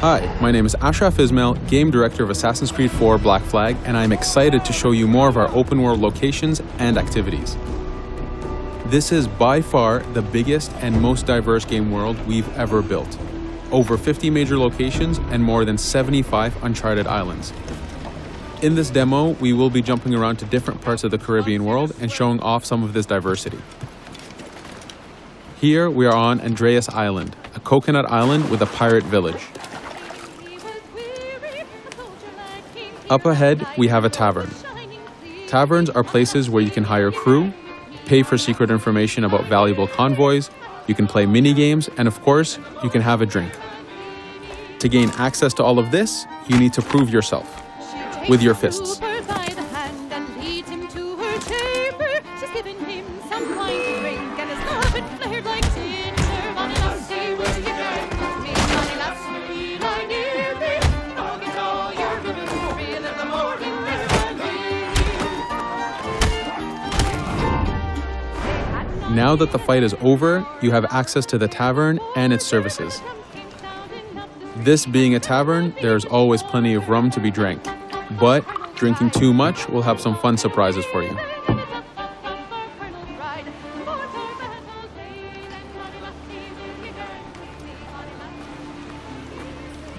Hi, my name is Ashraf Ismail, Game Director of Assassin's Creed 4 Black Flag, and I'm excited to show you more of our open world locations and activities. This is by far the biggest and most diverse game world we've ever built. Over 50 major locations and more than 75 uncharted islands. In this demo, we will be jumping around to different parts of the Caribbean world and showing off some of this diversity. Here we are on Andreas Island, a coconut island with a pirate village. Up ahead, we have a tavern. Taverns are places where you can hire crew, pay for secret information about valuable convoys, you can play mini-games, and of course, you can have a drink. To gain access to all of this, you need to prove yourself with your fists. Now that the fight is over, you have access to the tavern and its services. This being a tavern, there's always plenty of rum to be drank, but drinking too much will have some fun surprises for you.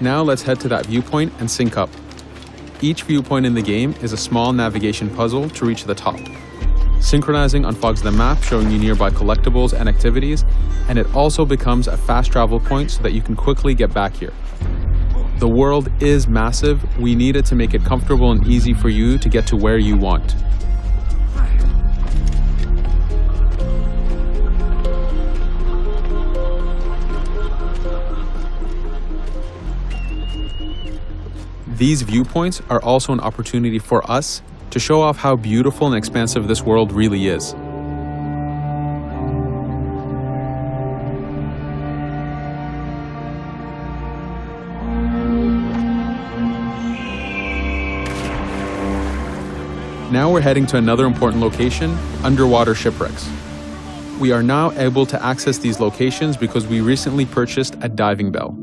Now let's head to that viewpoint and sync up. Each viewpoint in the game is a small navigation puzzle to reach the top. Synchronizing unfogs the map, showing you nearby collectibles and activities, and it also becomes a fast travel point so that you can quickly get back here. The world is massive. We needed to make it comfortable and easy for you to get to where you want. These viewpoints are also an opportunity for us to show off how beautiful and expansive this world really is. Now we're heading to another important location, underwater shipwrecks. We are now able to access these locations because we recently purchased a diving bell.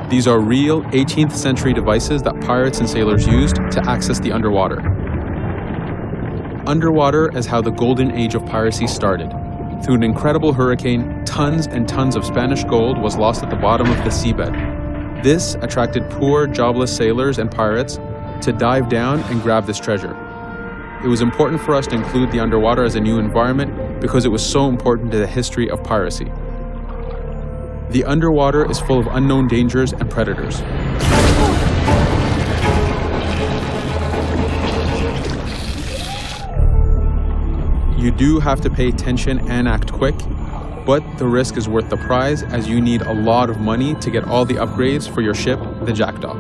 These are real 18th century devices that pirates and sailors used to access the underwater. Underwater is how the golden age of piracy started. Through an incredible hurricane, tons and tons of Spanish gold was lost at the bottom of the seabed. This attracted poor, jobless sailors and pirates to dive down and grab this treasure. It was important for us to include the underwater as a new environment because it was so important to the history of piracy. The underwater is full of unknown dangers and predators. You do have to pay attention and act quick, but the risk is worth the prize as you need a lot of money to get all the upgrades for your ship, the Jackdaw.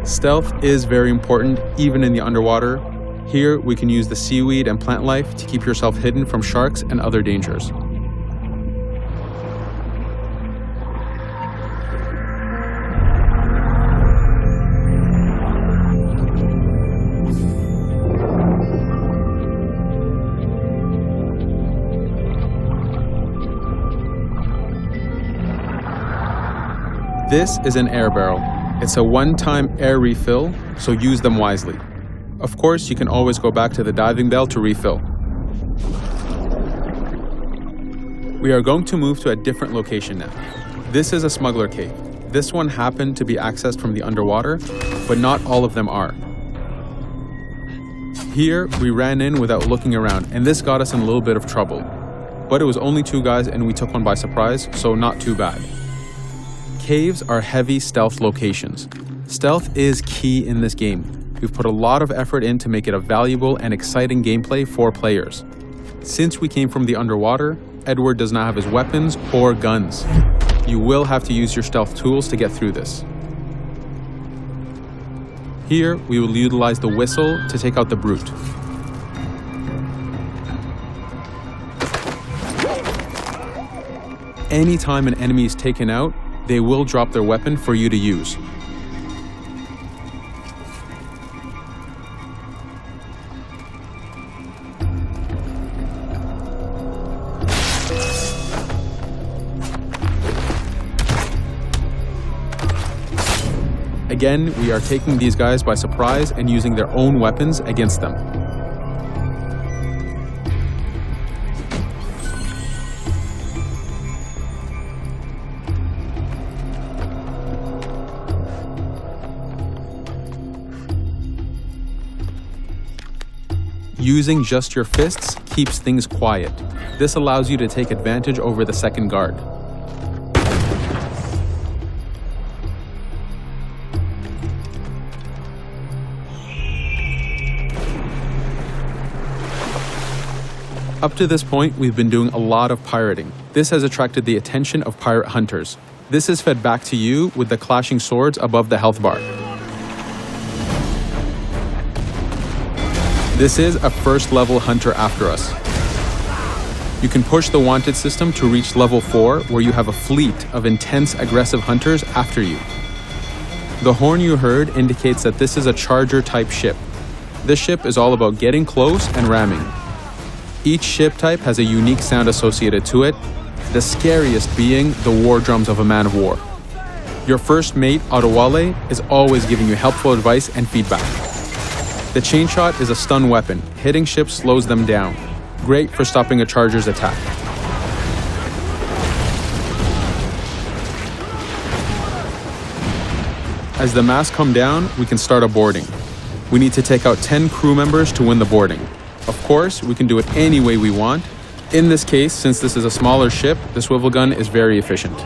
Stealth is very important, even in the underwater. Here, we can use the seaweed and plant life to keep yourself hidden from sharks and other dangers. This is an air barrel. It's a one-time air refill, so use them wisely. Of course, you can always go back to the diving bell to refill. We are going to move to a different location now. This is a smuggler cave. This one happened to be accessed from the underwater, but not all of them are. Here, we ran in without looking around, and this got us in a little bit of trouble. But it was only 2 guys and we took one by surprise, so not too bad. Caves are heavy stealth locations. Stealth is key in this game. We've put a lot of effort in to make it a valuable and exciting gameplay for players. Since we came from the underwater, Edward does not have his weapons or guns. You will have to use your stealth tools to get through this. Here, we will utilize the whistle to take out the brute. Anytime an enemy is taken out, they will drop their weapon for you to use. Again, we are taking these guys by surprise and using their own weapons against them. Using just your fists keeps things quiet. This allows you to take advantage over the second guard. Up to this point, we've been doing a lot of pirating. This has attracted the attention of pirate hunters. This is fed back to you with the clashing swords above the health bar. This is a first level hunter after us. You can push the wanted system to reach level 4, where you have a fleet of intense aggressive hunters after you. The horn you heard indicates that this is a charger type ship. This ship is all about getting close and ramming. Each ship type has a unique sound associated to it, the scariest being the war drums of a man of war. Your first mate, Adewale, is always giving you helpful advice and feedback. The chain shot is a stun weapon. Hitting ships slows them down. Great for stopping a charger's attack. As the masts come down, we can start a boarding. We need to take out 10 crew members to win the boarding. Of course, we can do it any way we want. In this case, since this is a smaller ship, the swivel gun is very efficient.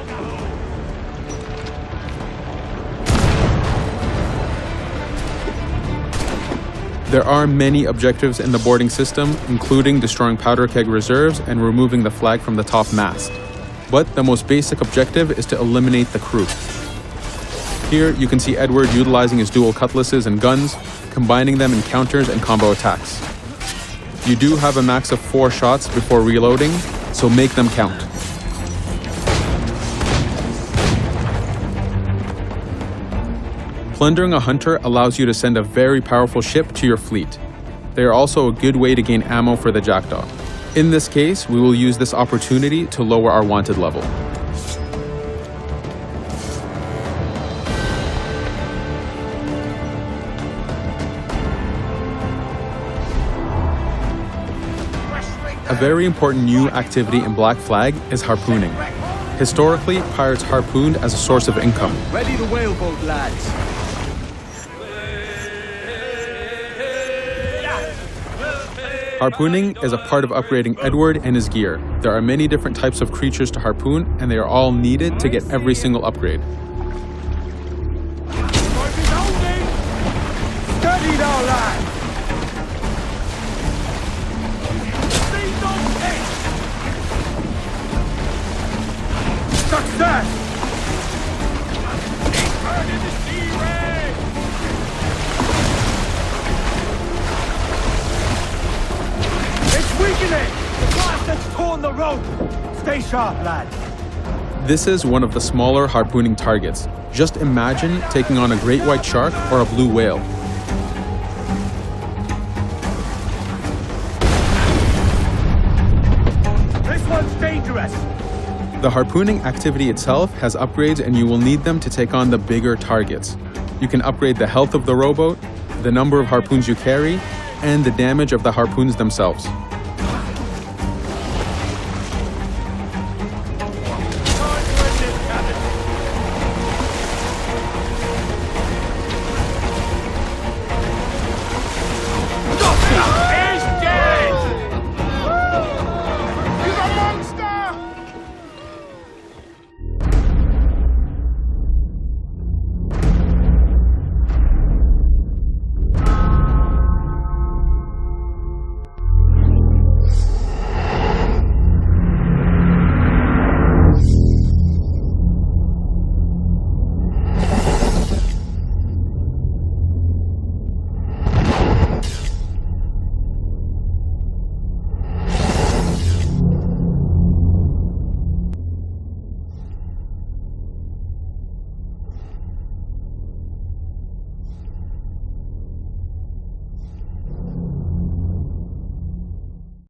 There are many objectives in the boarding system, including destroying powder keg reserves and removing the flag from the top mast. But the most basic objective is to eliminate the crew. Here you can see Edward utilizing his dual cutlasses and guns, combining them in counters and combo attacks. You do have a max of 4 shots before reloading, so make them count. Plundering a hunter allows you to send a very powerful ship to your fleet. They are also a good way to gain ammo for the Jackdaw. In this case, we will use this opportunity to lower our wanted level. A very important new activity in Black Flag is harpooning. Historically, pirates harpooned as a source of income. Ready the whaleboat, lads. Harpooning is a part of upgrading Edward and his gear. There are many different types of creatures to harpoon, and they are all needed to get every single upgrade. Steady now, lads. Success! It's weakening! The blast has torn the rope! Stay sharp, lads. This is one of the smaller harpooning targets. Just imagine taking on a great white shark or a blue whale. This one's dangerous! The harpooning activity itself has upgrades, and you will need them to take on the bigger targets. You can upgrade the health of the rowboat, the number of harpoons you carry, and the damage of the harpoons themselves.